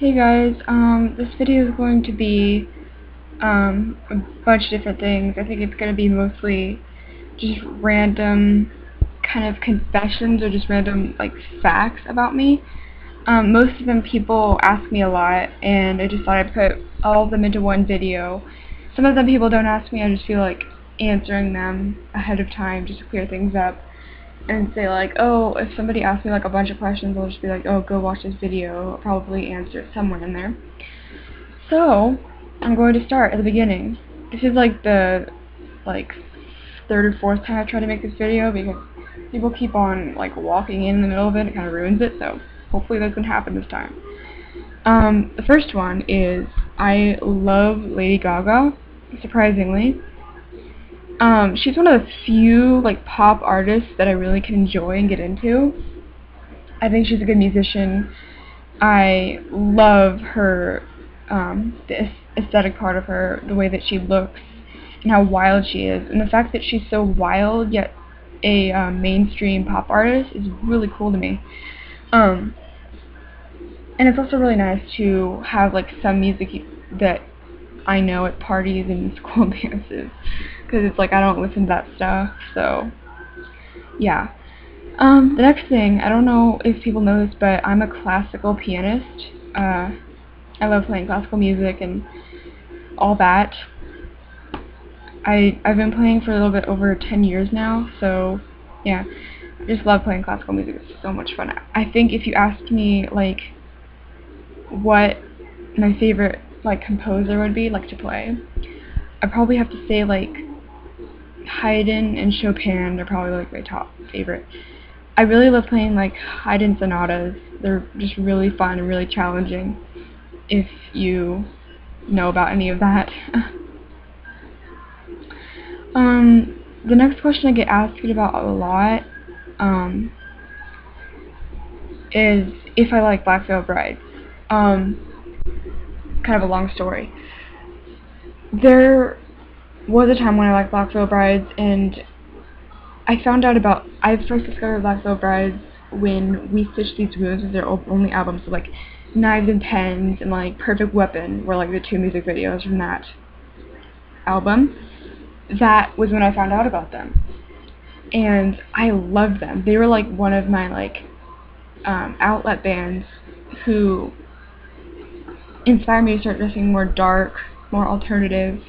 Hey guys, this video is going to be a bunch of different things. I think it's going to be mostly just random kind of confessions or just random like facts about me. Most of them people ask me a lot, and I just thought I'd put all of them into one video. Some of them people don't ask me, I just feel like answering them ahead of time just to clear things up. And say like, oh, if somebody asks me like a bunch of questions, I'll just be like, oh, go watch this video. I'll probably answer it somewhere in there. So, I'm going to start at the beginning. This is like the third or fourth time I've tried to make this video because people keep on like walking in the middle of it. It kind of ruins it. So hopefully that doesn't happen this time. The first one is I love Lady Gaga, surprisingly. She's one of the few like pop artists that I really can enjoy and get into. I think she's a good musician. I love her, the aesthetic part of her, the way that she looks, and how wild she is. And the fact that she's so wild yet a mainstream pop artist is really cool to me. And it's also really nice to have like some music that I know at parties and school dances, because it's like I don't listen to that stuff, so yeah. The next thing, I don't know if people know this, but I'm a classical pianist. I love playing classical music and all that. I've been playing for a little bit over 10 years now, so yeah, I just love playing classical music. It's so much fun. I think if you asked me like what my favorite like composer would be like to play, I'd probably have to say like Haydn and Chopin are probably like my top favorite. I really love playing like Haydn sonatas. They're just really fun and really challenging if you know about any of that. The next question I get asked about a lot is if I like Black Veil Brides. Kind of a long story. There was a time when I liked Black Veil Brides, and I first discovered Black Veil Brides when We Stitch These Wounds was their only album. So like Knives and Pens and like Perfect Weapon were like the two music videos from that album. That was when I found out about them, and I loved them. They were like one of my like outlet bands who inspired me to start dressing more dark, more alternative.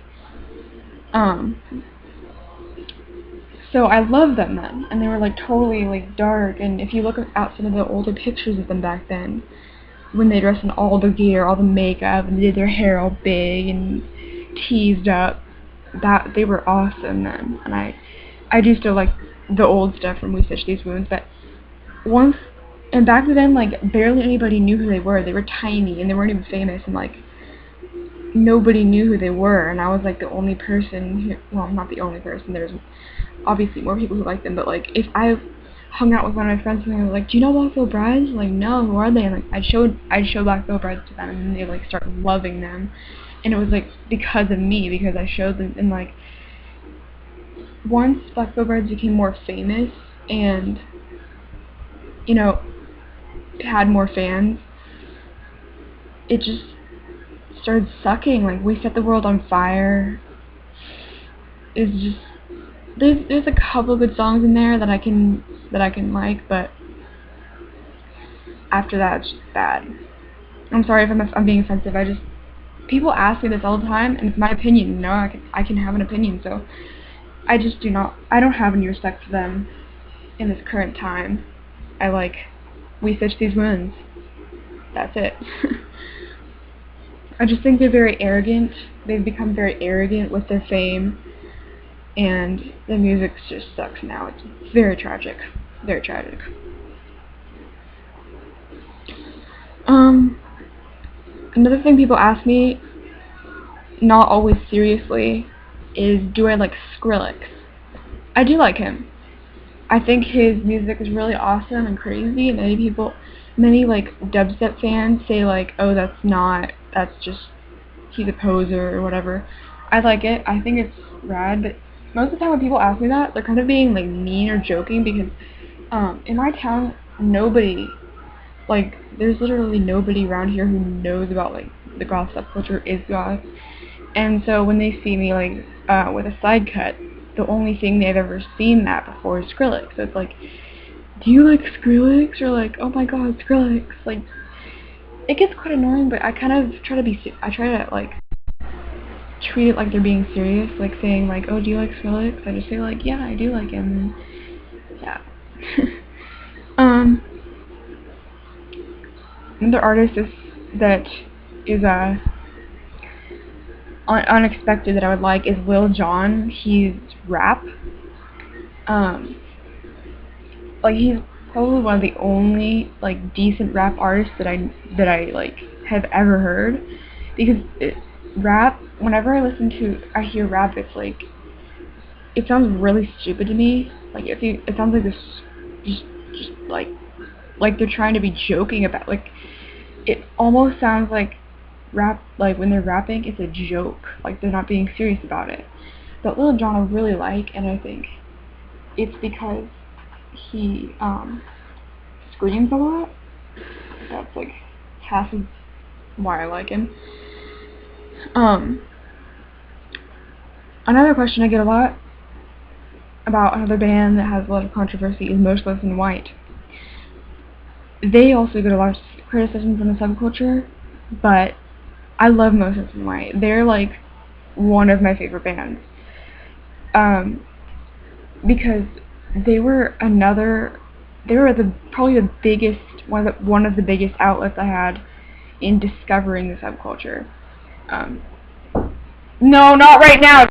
So I loved them then, and they were like totally like dark. And if you look at some of the older pictures of them back then, when they dressed in all the gear, all the makeup, and they did their hair all big and teased up, that they were awesome then. And I do still like the old stuff from We Stitch These Wounds, but back then, like, barely anybody knew who they were. They were tiny, and they weren't even famous, and, like, nobody knew who they were, and I was, like, the only person who, well, not the only person, there's obviously more people who liked them, but, like, if I hung out with one of my friends and they were like, do you know Black Veil Brides? Like, no, who are they? And, like, I'd show Black Veil Brides to them, and then they'd, like, start loving them, and it was, like, because of me, because I showed them, and, like, once Black Veil Brides became more famous, and, you know, had more fans, it just started sucking. Like, We Set the World on Fire is just there's a couple good songs in there that I can like, but after that it's just bad. I'm sorry if I'm being offensive. People ask me this all the time, and it's my opinion. You know, I can have an opinion, so I don't have any respect for them in this current time. I like We Stitch These Wounds. That's it. I just think they're very arrogant. They've become very arrogant with their fame, and the music just sucks now. It's very tragic. Very tragic. Another thing people ask me, not always seriously, is do I like Skrillex? I do like him. I think his music is really awesome and crazy, and many like dubstep fans say like, oh, that's just, he's a poser or whatever. I like it. I think it's rad, but most of the time when people ask me that, they're kind of being like mean or joking, because in my town, nobody like, there's literally nobody around here who knows about, like, the goth subculture is goth. And so when they see me, like, with a side cut, the only thing they've ever seen that before is Skrillex. So it's like, do you like Skrillex? Or like, oh my god, Skrillex. Like, it gets quite annoying, but I kind of try to, like, treat it like they're being serious, like saying, like, oh, do you like Skrillex? I just say, like, yeah, I do like him, and yeah. Another artist that is unexpected that I would like is Lil Jon. He's rap. Like, he's probably one of the only, like, decent rap artists that I like have ever heard, because rap, whenever I hear rap, it's like, it sounds really stupid to me. Like, it sounds like this, just like they're trying to be joking about, like, it almost sounds like rap, like when they're rapping, it's a joke, like they're not being serious about it. But Lil Jon I really like, and I think it's because he screams a lot. That's like half of why I like him. Another question I get a lot about another band that has a lot of controversy is Motionless in White. They also get a lot of criticism from the subculture, but I love Motionless in White. They're like one of my favorite bands. Because they were probably the biggest, one of the biggest outlets I had in discovering the subculture. No, not right now.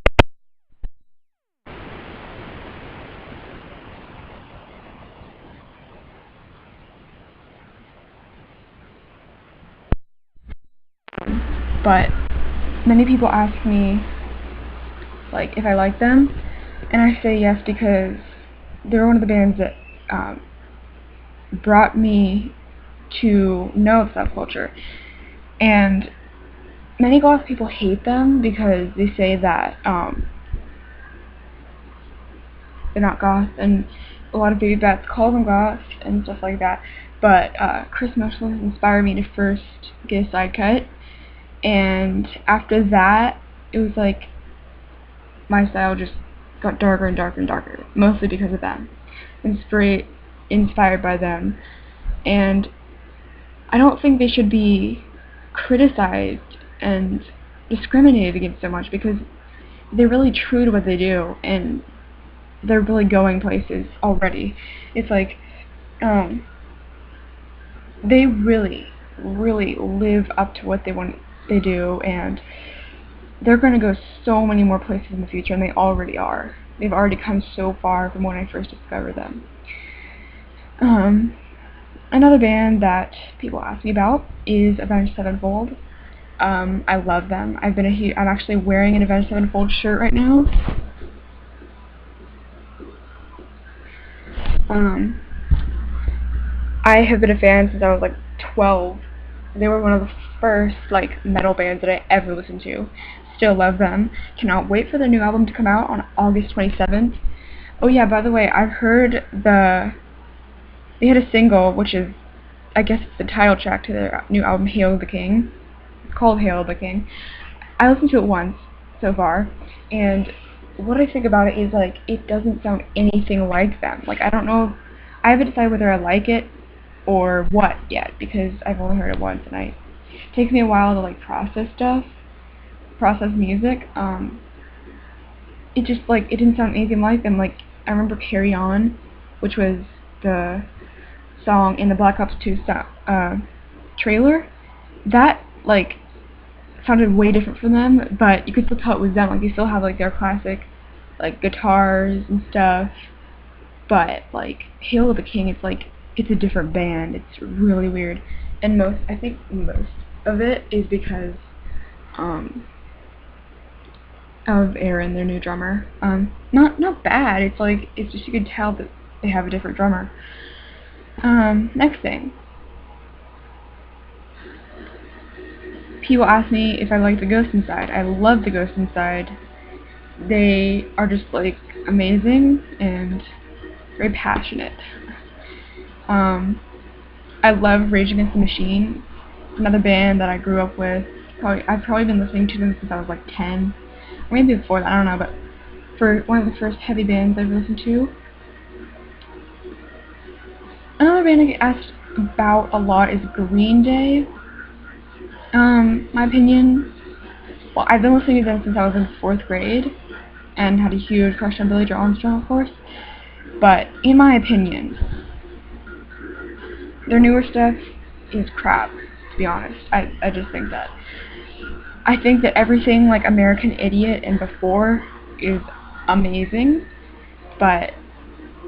But many people ask me, like, if I like them, and I say yes because they're one of the bands that brought me to know the subculture. And many goth people hate them because they say that they're not goth, and a lot of baby bats call them goth and stuff like that. But Chris Motionless inspired me to first get a side cut, and after that, it was like my style just got darker and darker and darker, mostly because of them. Inspired by them, and I don't think they should be criticized and discriminated against so much, because they're really true to what they do, and they're really going places already. It's like, they really, really live up to what they do, and they're going to go so many more places in the future, and they already are. They've already come so far from when I first discovered them. Another band that people ask me about is Avenged Sevenfold. I love them. I'm actually wearing an Avenged Sevenfold shirt right now. I have been a fan since I was like 12. They were one of the first like metal bands that I ever listened to. Still love them. Cannot wait for their new album to come out on August 27th. Oh yeah, by the way, I've heard they had a single, which is, I guess it's the title track to their new album, Hail the King. It's called Hail the King. I listened to it once so far, and what I think about it is, like, it doesn't sound anything like them. Like, I don't know, I haven't decided whether I like it or what yet, because I've only heard it once, and it takes me a while to, like, process music. It just, like, it didn't sound anything like them. Like, I remember Carry On, which was the song in the Black Ops 2 trailer. That, like, sounded way different from them, but you could still tell it was them. Like, they still have, like, their classic, like, guitars and stuff, but, like, Hail the King, it's like, it's a different band. It's really weird, and I think most of it is because of Aaron, their new drummer. Not bad. It's like, it's just, you can tell that they have a different drummer. Next thing. People ask me if I like the Ghost Inside. I love the Ghost Inside. They are just, like, amazing and very passionate. I love Rage Against the Machine. It's another band that I grew up with. I've probably been listening to them since I was like 10. Or maybe before that, I don't know, but for one of the first heavy bands I've listened to. Another band I get asked about a lot is Green Day. My opinion, well, I've been listening to them since I was in 4th grade, and had a huge crush on Billy Joe Armstrong, of course. But in my opinion, their newer stuff is crap, to be honest. I just think that. I think that everything like American Idiot and before is amazing, but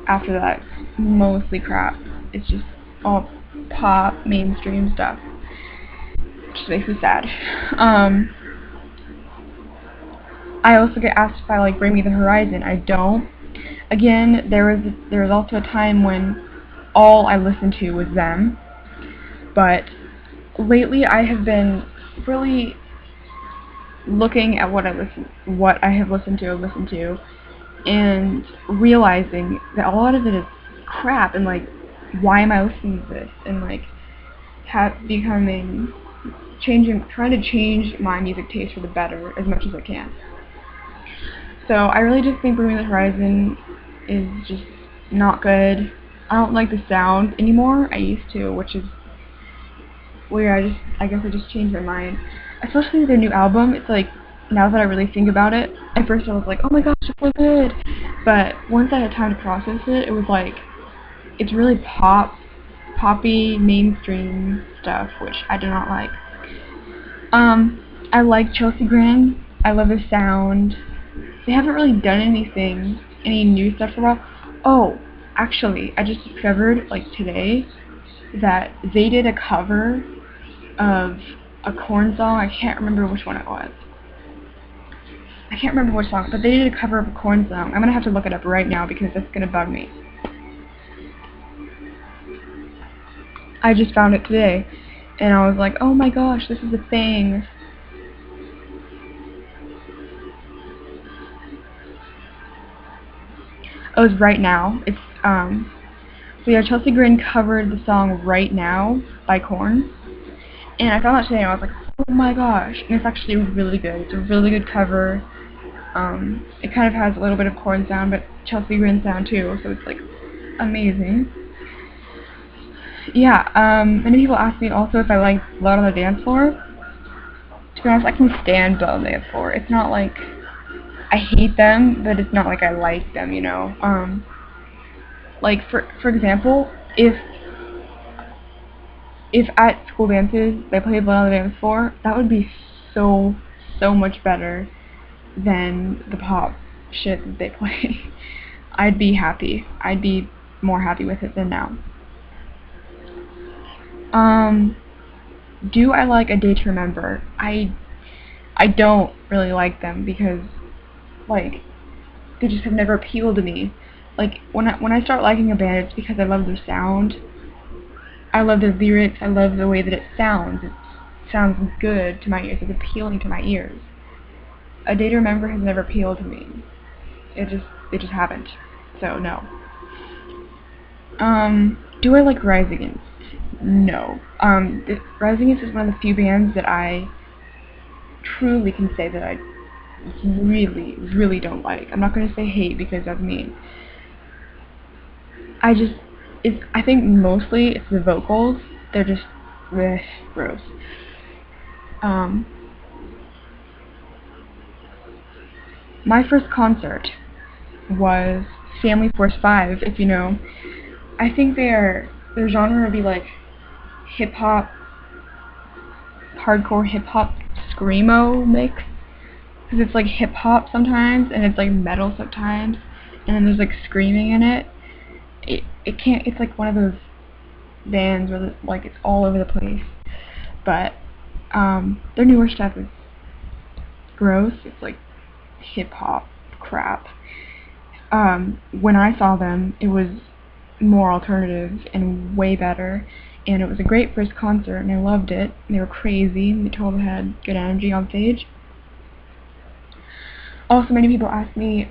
after that, mostly crap. It's just all pop, mainstream stuff. Which makes me sad. I also get asked if I like Bring Me the Horizon. I don't. Again, there was also a time when all I listened to was them, but lately I have been really looking at what I have listened to, and realizing that a lot of it is crap, and like, why am I listening to this? And like, trying to change my music taste for the better as much as I can. So I really just think Bring Me the Horizon is just not good. I don't like the sound anymore. I used to, which is weird. I guess I just changed my mind. Especially their new album. It's like, now that I really think about it, at first I was like, oh my gosh, it's so good. But once I had time to process it, it was like, it's really poppy, mainstream stuff, which I do not like. I like Chelsea Grin. I love their sound. They haven't really done any new stuff for a while. Oh, actually, I just discovered, like today, that they did a cover of a Korn song. I can't remember which one it was. I can't remember which song, but they did a cover of a Korn song. I'm gonna have to look it up right now because that's gonna bug me. I just found it today, and I was like, oh my gosh, this is a thing. Oh, it's Right Now. It's, so yeah, Chelsea Grin covered the song Right Now by Korn. And I found that today and I was like, oh my gosh. And it's actually really good. It's a really good cover. It kind of has a little bit of Korn sound, but Chelsea Grin sound too, so it's like amazing. Yeah, many people ask me also if I like Blood on the Dance Floor. To be honest, I can stand Blood on the Dance Floor. It's not like I hate them, but it's not like I like them, you know. Like for example, if at school dances they play Blood on the Dance Floor, that would be so much better than the pop shit that they play. I'd be happy. I'd be more happy with it than now. Do I like A Day to Remember? I don't really like them because, like, they just have never appealed to me. Like, when I start liking a band, it's because I love their sound. I love their lyrics. I love the way that it sounds. It sounds good to my ears. It's appealing to my ears. A Day to Remember has never appealed to me. It just haven't. So no. Do I like Rise Against? No. Rise Against is one of the few bands that I truly can say that I really don't like. I'm not going to say hate because that's mean. I think mostly it's the vocals. They're just gross. My first concert was Family Force 5, if you know. I think their genre would be like hip-hop, hardcore hip-hop screamo mix. Because it's like hip-hop sometimes, and it's like metal sometimes, and then there's like screaming in it. It's like one of those bands where like it's all over the place. But their newer stuff is gross. It's like hip-hop crap. When I saw them, it was more alternative and way better, and it was a great first concert, and I loved it. They were crazy, and they totally had good energy on stage. Also, many people ask me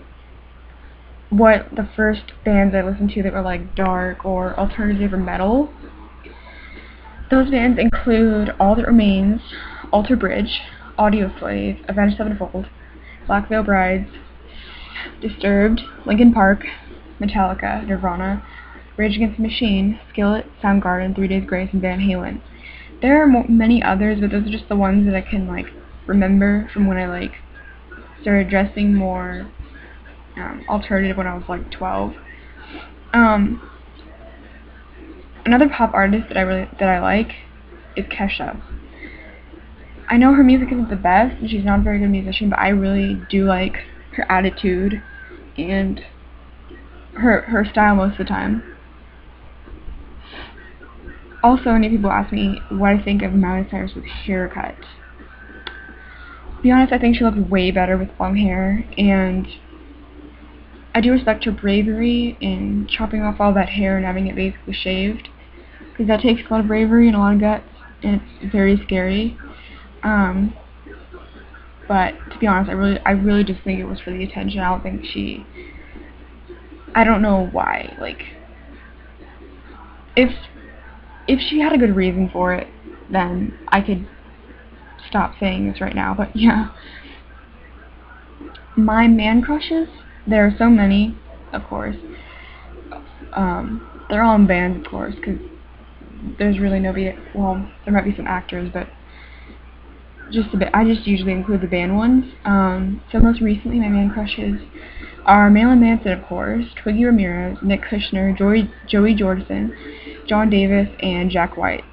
what the first bands I listened to that were like dark or alternative or metal. Those bands include All That Remains, Alter Bridge, Audioslave, Avenged Sevenfold, Black Veil Brides, Disturbed, Linkin Park, Metallica, Nirvana, Rage Against the Machine, Skillet, Soundgarden, 3 Days Grace, and Van Halen. There are many others, but those are just the ones that I can remember from when I started dressing more alternative when I was 12. Another pop artist that I like is Kesha. I know her music isn't the best, and she's not a very good musician, but I really do like her attitude and her style most of the time. Also, many people ask me what I think of Miley Cyrus with haircut. To be honest, I think she looks way better with long hair, and I do respect her bravery in chopping off all that hair and having it basically shaved, because that takes a lot of bravery and a lot of guts, and it's very scary. But to be honest, I really just think it was for the attention. I don't think I don't know why. If she had a good reason for it, then I could stop saying this right now. But yeah, my man crushes, there are so many, of course. They're all in bands, of course, because there's really nobody. Well, there might be some actors, but just a bit. I just usually include the band ones. So most recently, my man crushes are Marilyn Manson, of course, Twiggy Ramirez, Nick Kushner, Joey Jordison, John Davis, and Jack White.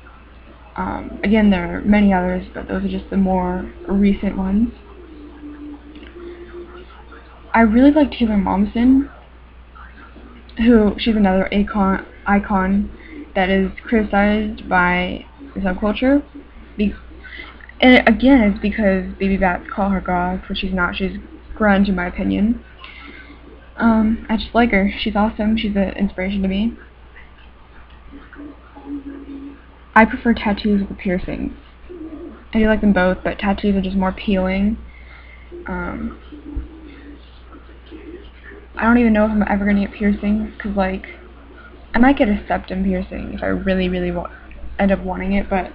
Again, there are many others, but those are just the more recent ones. I really like Taylor Momsen, she's another icon that is criticized by the subculture. And again, it's because baby bats call her goth, which she's not. She's grunge, in my opinion. I just like her. She's awesome. She's an inspiration to me. I prefer tattoos with piercings. I do like them both, but tattoos are just more appealing. I don't even know if I'm ever gonna get piercings, because I might get a septum piercing if I really end up wanting it, but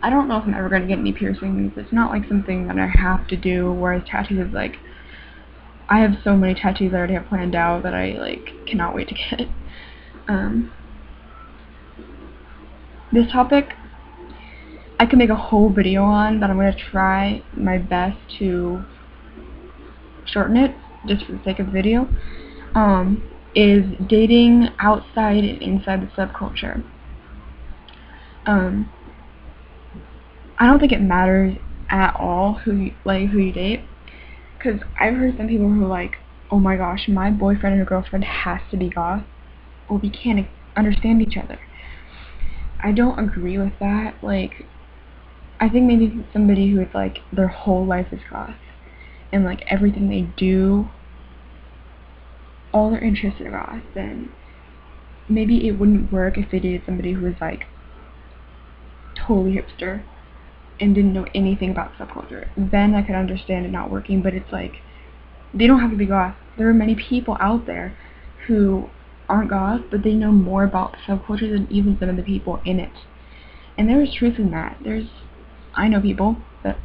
I don't know if I'm ever gonna get any piercings. It's not something that I have to do, whereas tattoos is I have so many tattoos I already have planned out that I cannot wait to get. This topic I could make a whole video on, but I'm gonna try my best to shorten it just for the sake of the video. Is dating outside and inside the subculture. I don't think it matters at all who you date, because I've heard some people who are oh my gosh, my boyfriend or girlfriend has to be goth, or we can't understand each other. I don't agree with that. I think maybe somebody who is their whole life is goth, and everything they do, all their interests are goth, then maybe it wouldn't work if they dated somebody who was totally hipster and didn't know anything about subculture. Then I could understand it not working, but it's they don't have to be goth. There are many people out there who aren't goth, but they know more about the subculture than even some of the people in it. And there is truth in that. I know people that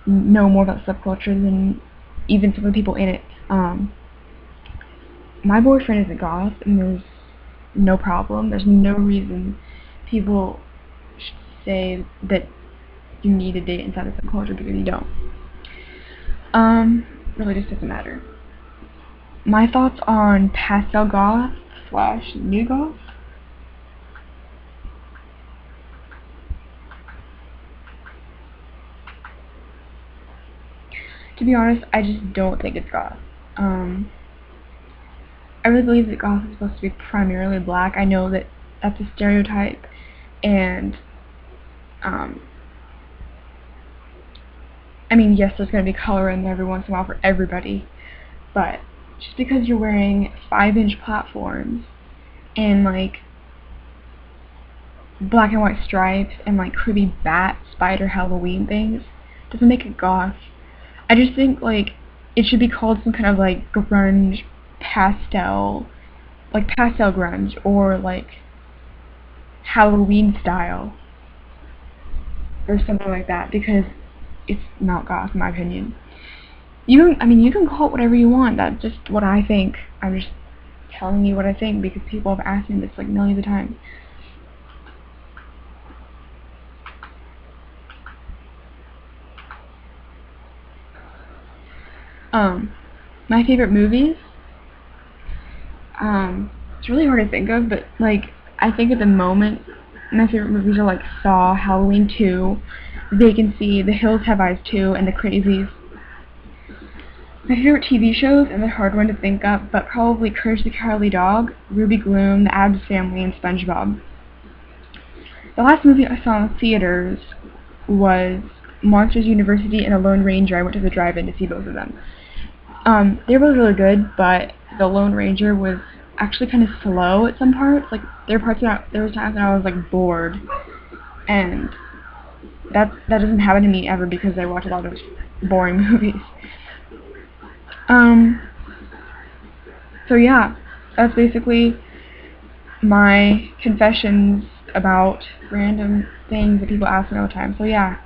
know more about subculture than even some of the people in it. My boyfriend isn't goth, and there's no problem. There's no reason people should say that you need a date inside of subculture, because you don't. Really just doesn't matter. My thoughts on pastel goth / new goth. To be honest, I just don't think it's goth. I really believe that goth is supposed to be primarily black. I know that that's a stereotype, and I mean, yes, there's going to be color in there every once in a while for everybody, but just because you're wearing 5-inch platforms and black and white stripes and creepy bat spider Halloween things doesn't make it goth. I just think it should be called some kind of grunge pastel, pastel grunge, or Halloween style or something like that, because it's not goth in my opinion. You can call it whatever you want. That's just what I think. I'm just telling you what I think because people have asked me this like millions of times. My favorite movies. It's really hard to think of, but like I think at the moment, my favorite movies are like Saw, Halloween 2, Vacancy, The Hills Have Eyes 2, and The Crazies. My favorite TV shows, and a hard one to think up, but probably Courage the Cowardly Dog, Ruby Gloom, The Addams Family, and SpongeBob. The last movie I saw in theaters was Monsters University and The Lone Ranger. I went to the drive-in to see both of them. They were both really good, but The Lone Ranger was actually kind of slow at some parts. Like there were times when I was like bored, and that doesn't happen to me ever because I watch a lot of boring movies. So yeah, that's basically my confessions about random things that people ask me all the time. So yeah.